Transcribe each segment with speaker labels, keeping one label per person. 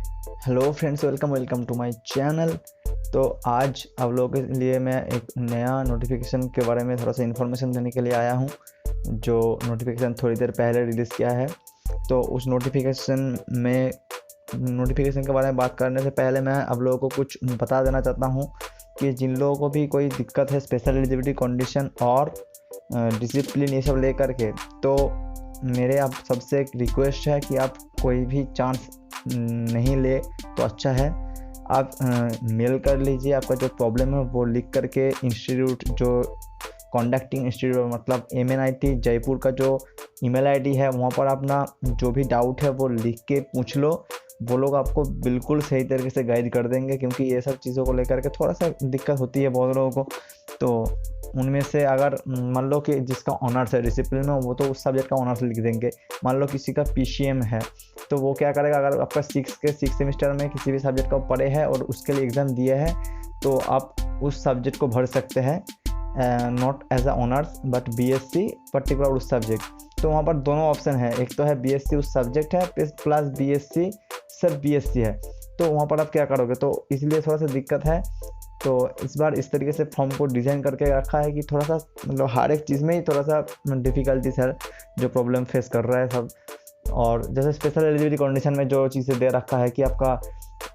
Speaker 1: Hello friends, welcome to my channel. तो आज आप लोगों के लिए मैं एक नया नोटिफिकेशन के बारे में थोड़ा सा इन्फॉर्मेशन देने के लिए आया हूँ, जो नोटिफिकेशन थोड़ी देर पहले रिलीज़ किया है। तो उस नोटिफिकेशन के बारे में बात करने से पहले मैं आप लोगों को कुछ बता देना चाहता हूँ कि जिन लोगों को भी कोई दिक्कत है स्पेशल एलिजिबिलिटी कंडीशन और डिसिप्लिन ये सब लेकर के, तो मेरे आप सबसे एक रिक्वेस्ट है कि आप कोई भी चांस नहीं ले तो अच्छा है। आप मेल कर लीजिए, आपका जो प्रॉब्लम है वो लिख करके इंस्टीट्यूट, जो कॉन्डक्टिंग इंस्टीट्यूट मतलब MNIT जयपुर का जो ईमेल आईडी है, वहाँ पर अपना जो भी डाउट है वो लिख के पूछ लो। वो लोग आपको बिल्कुल सही तरीके से गाइड कर देंगे, क्योंकि ये सब चीज़ों को लेकर के थोड़ा सा दिक्कत होती है बहुत लोगों को। तो उनमें से अगर मान लो कि जिसका ऑनर्स है डिसिप्लिन में, वो तो उस सब्जेक्ट का ऑनर्स लिख देंगे। मान लो किसी का PCM है, तो वो क्या करेगा, अगर आपका 6 सेमेस्टर में किसी भी सब्जेक्ट का पढ़े है और उसके लिए एग्ज़ाम दिए है, तो आप उस सब्जेक्ट को भर सकते हैं, not as a honours but BSc particular उस सब्जेक्ट। तो वहाँ पर दोनों ऑप्शन है, एक तो है BSc उस सब्जेक्ट है प्लस BSc सिर्फ BSc है। तो वहाँ पर आप क्या करोगे, तो इसलिए थोड़ा सा दिक्कत है। तो इस बार इस तरीके से फॉर्म को डिज़ाइन करके रखा है कि थोड़ा सा मतलब हर एक चीज़ में ही थोड़ा सा डिफ़िकल्टीज है, जो प्रॉब्लम फेस कर रहा है सब। और जैसे स्पेशल एलिजिबिलिटी कंडीशन में जो चीज़ें दे रखा है कि आपका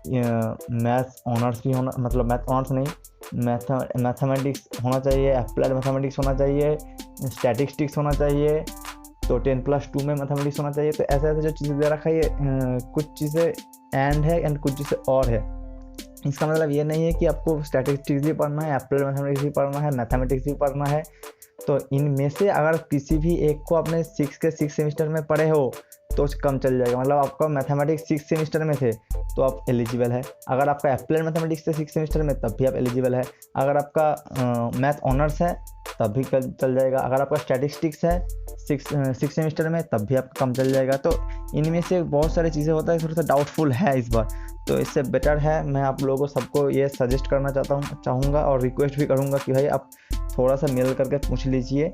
Speaker 1: मैथ्स ऑनर्स भी होना, मतलब मैथ ऑनर्स नहीं, मैथमेटिक्स होना चाहिए, अप्लाइड मैथमेटिक्स होना चाहिए, स्टैटिस्टिक्स होना चाहिए, तो 10+2 में मैथमेटिक्स होना चाहिए। तो ऐसे ऐसे जो चीज़ें दे रखा है, ये कुछ चीज़ें एंड है एंड कुछ चीज़ें और है। इसका मतलब ये नहीं है कि आपको स्टैटिस्टिक्स भी पढ़ना है, अप्लाइड मैथमेटिक्स भी पढ़ना है, मैथमेटिक्स भी पढ़ना है। तो इनमें से अगर किसी भी एक को अपने 6 सेमेस्टर में पढ़े हो तो कम चल जाएगा। मतलब आपका मैथमेटिक्स 6 सेमेस्टर में थे तो आप एलिजिबल है। अगर आपका अप्लाइड मैथमेटिक्स थे 6 सेमेस्टर में, तब भी आप एलिजिबल है। अगर आपका मैथ ऑनर्स है तब भी चल जाएगा। अगर आपका स्टैटिस्टिक्स है 6 सेमेस्टर में, तब भी आपका कम चल जाएगा। तो इनमें से बहुत सारी चीज़ें होता है, थोड़ा सा डाउटफुल है इस बार। तो इससे बेटर है, मैं आप लोगों को सबको ये सजेस्ट करना चाहूँगा और रिक्वेस्ट भी करूँगा कि भाई आप थोड़ा सा मेल करके पूछ लीजिए,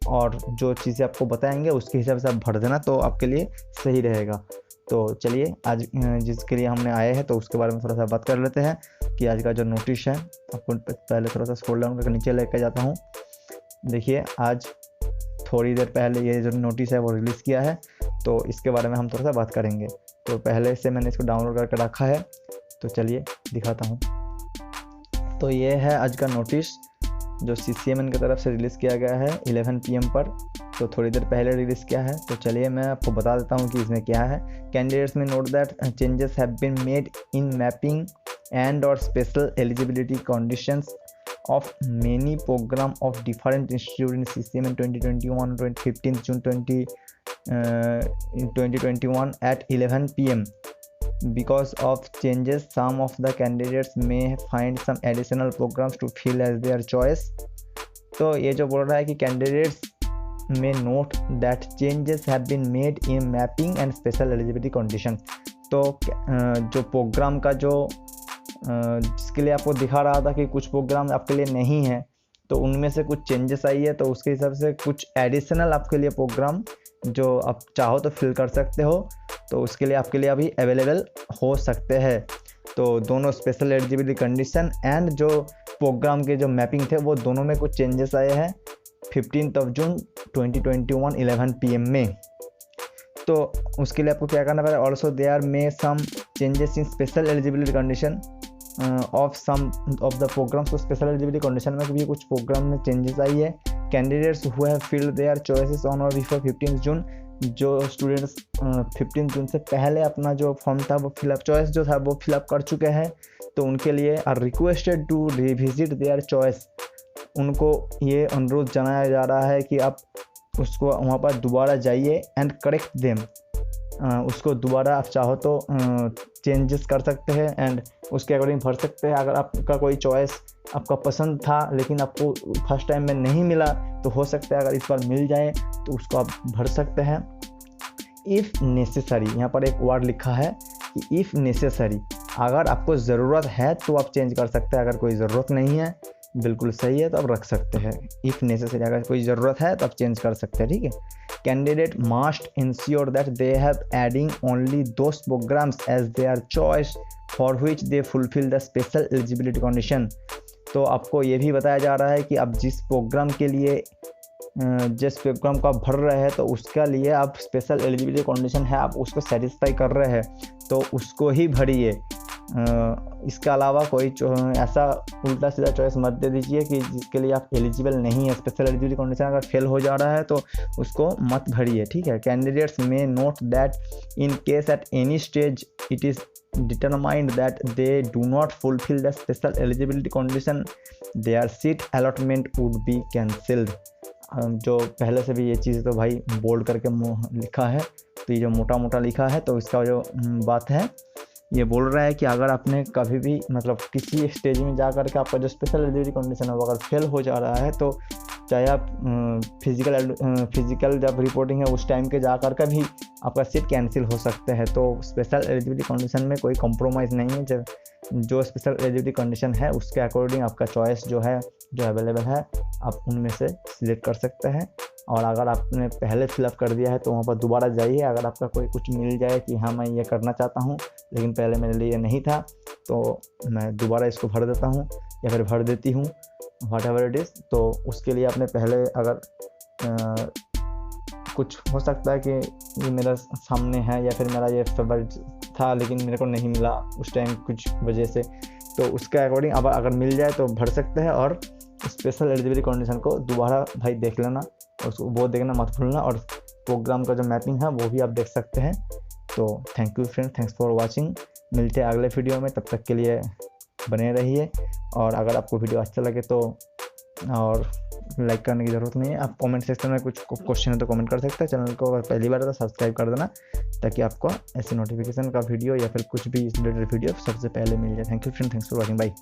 Speaker 1: और जो चीज़ें आपको बताएंगे उसके हिसाब से आप भर देना, तो आपके लिए सही रहेगा। तो चलिए आज जिसके लिए हमने आए हैं तो उसके बारे में थोड़ा सा बात कर लेते हैं कि आज का जो नोटिस है, आपको पहले थोड़ा सा स्क्रॉल डाउन करके नीचे लेकर जाता हूँ। देखिए, आज थोड़ी देर पहले ये जो नोटिस है वो रिलीज़ किया है, तो इसके बारे में हम थोड़ा सा बात करेंगे। तो पहले से मैंने इसको डाउनलोड करके रखा है, तो चलिए दिखाता हूँ। तो ये है आज का नोटिस जो CCMN की तरफ से रिलीज़ किया गया है 11 PM पर, तो थोड़ी देर पहले रिलीज़ किया है। तो चलिए मैं आपको बता देता हूँ कि इसमें क्या है। कैंडिडेट्स में note that changes have been made in mapping and और special eligibility conditions of many program of different institute in CCMN 2021 15 June 2021 at 11 PM. Because of changes, some of the candidates may find some additional programs to fill as their choice. तो ये जो बोल रहा है कि candidates may note that changes have been made in mapping and special eligibility condition. तो जो programme का जो जिसके लिए आपको दिखा रहा था कि कुछ प्रोग्राम आपके लिए नहीं है, तो उनमें से कुछ चेंजेस आई है, तो उसके हिसाब से कुछ एडिशनल आपके लिए प्रोग्राम जो आप चाहो तो फिल कर सकते हो, तो उसके लिए आपके लिए अभी अवेलेबल हो सकते हैं। तो दोनों स्पेशल एलिजिबिलिटी कंडीशन एंड जो प्रोग्राम के जो मैपिंग थे, वो दोनों में कुछ चेंजेस आए हैं 15 जून 2021 11 PM में। तो उसके लिए आपको क्या करना पड़ेगा, also there may some changes in special eligibility condition of some of the programs. तो स्पेशल एलिजिबिलिटी कंडीशन में भी कुछ प्रोग्राम में चेंजेस आई है। Candidates who have filled their choices on or before 15 June, जो स्टूडेंट्स 15 जून से पहले अपना जो फॉर्म था वो फिलअप, चॉइस जो था वो फिलअप कर चुके हैं, तो उनके लिए are requested to revisit their choice. उनको ये अनुरोध जनाया जा रहा है कि आप उसको वहाँ पर दोबारा जाइए एंड करेक्ट देम। उसको दोबारा आप चाहो तो चेंजेस कर सकते हैं एंड उसके अकॉर्डिंग भर सकते हैं। अगर आपका कोई चॉइस आपका पसंद था लेकिन आपको फर्स्ट टाइम में नहीं मिला, तो हो सकता है अगर इस बार मिल जाए तो उसको आप भर सकते हैं। इफ़ नेसेसरी, यहाँ पर एक वर्ड लिखा है कि इफ़ नेसेसरी, अगर आपको ज़रूरत है तो आप चेंज कर सकते हैं। अगर कोई ज़रूरत नहीं है, बिल्कुल सही है, तो आप रख सकते हैं। इफ़ नेसेसरी, अगर कोई ज़रूरत है तो आप चेंज कर सकते हैं, ठीक है। candidate must ensure that they have adding only those programs as their choice for which they fulfill the special eligibility condition। तो आपको ये भी बताया जा रहा है कि आप जिस प्रोग्राम के लिए जिस प्रोग्राम को आप भर रहे हैं तो उसका लिए आप स्पेशल एलिजिबिलिटी कंडीशन है, आप उसको सेटिस्फाई कर रहे हैं तो उसको ही भरिए। इसके अलावा कोई ऐसा उल्टा सीधा चॉइस मत दे दीजिए कि जिसके लिए आप एलिजिबल नहीं है। स्पेशल एलिजिबिलिटी कंडीशन अगर फेल हो जा रहा है तो उसको मत भरिए, ठीक है। कैंडिडेट्स में note that in case at any stage it is determined that they do not fulfill the special eligibility condition, their seat allotment would be cancelled। जो पहले से भी ये चीज़ तो भाई बोल्ड करके लिखा है, तो ये जो मोटा मोटा लिखा है तो इसका जो बात है ये बोल रहा है कि अगर आपने कभी भी मतलब किसी स्टेज में जा करके आपका जो स्पेशल एलिजिबिलिटी कंडीशन है वो अगर फेल हो जा रहा है तो चाहे आप फिजिकल जब रिपोर्टिंग है उस टाइम के जा कर के भी आपका सीट कैंसिल हो सकते हैं। तो स्पेशल एलिजिबिलिटी कंडीशन में कोई कॉम्प्रोमाइज़ नहीं है। जब जो स्पेशल एलिजिबिलिटी कंडीशन है उसके अकॉर्डिंग आपका चॉइस जो है जो अवेलेबल है आप उनमें से सिलेक्ट कर सकते हैं। और अगर आपने पहले फिलअप कर दिया है तो वहाँ पर दोबारा जाइए, अगर आपका कोई कुछ मिल जाए कि हाँ मैं ये करना चाहता हूँ लेकिन पहले मेरे लिए नहीं था तो मैं दोबारा इसको भर देता हूँ या फिर भर देती हूँ व्हाट एवर इट इज़, तो उसके लिए आपने पहले अगर कुछ हो सकता है कि ये मेरा सामने है या फिर मेरा ये फेवरेट था लेकिन मेरे को नहीं मिला उस टाइम कुछ वजह से, तो उसके अकॉर्डिंग अब अगर मिल जाए तो भर सकते हैं। और स्पेशल एलिजिबिलिटी कंडीशन को दोबारा भाई देख लेना, उसको वो देखना मत भूलना, और प्रोग्राम का जो मैपिंग है वो भी आप देख सकते हैं। तो thank you friend, thanks for watching. मिलते हैं अगले वीडियो में, तब तक के लिए बने रहिए। और अगर आपको वीडियो अच्छा लगे तो और लाइक करने की ज़रूरत नहीं है, आप कमेंट सेक्शन में कुछ क्वेश्चन है तो कमेंट कर सकते हैं। चैनल को अगर पहली बार है तो सब्सक्राइब कर देना ताकि आपको ऐसे नोटिफिकेशन का वीडियो या फिर कुछ भी इस रिलेटेड वीडियो सबसे पहले मिल जाए। Thank you friend, thanks for watching, bye.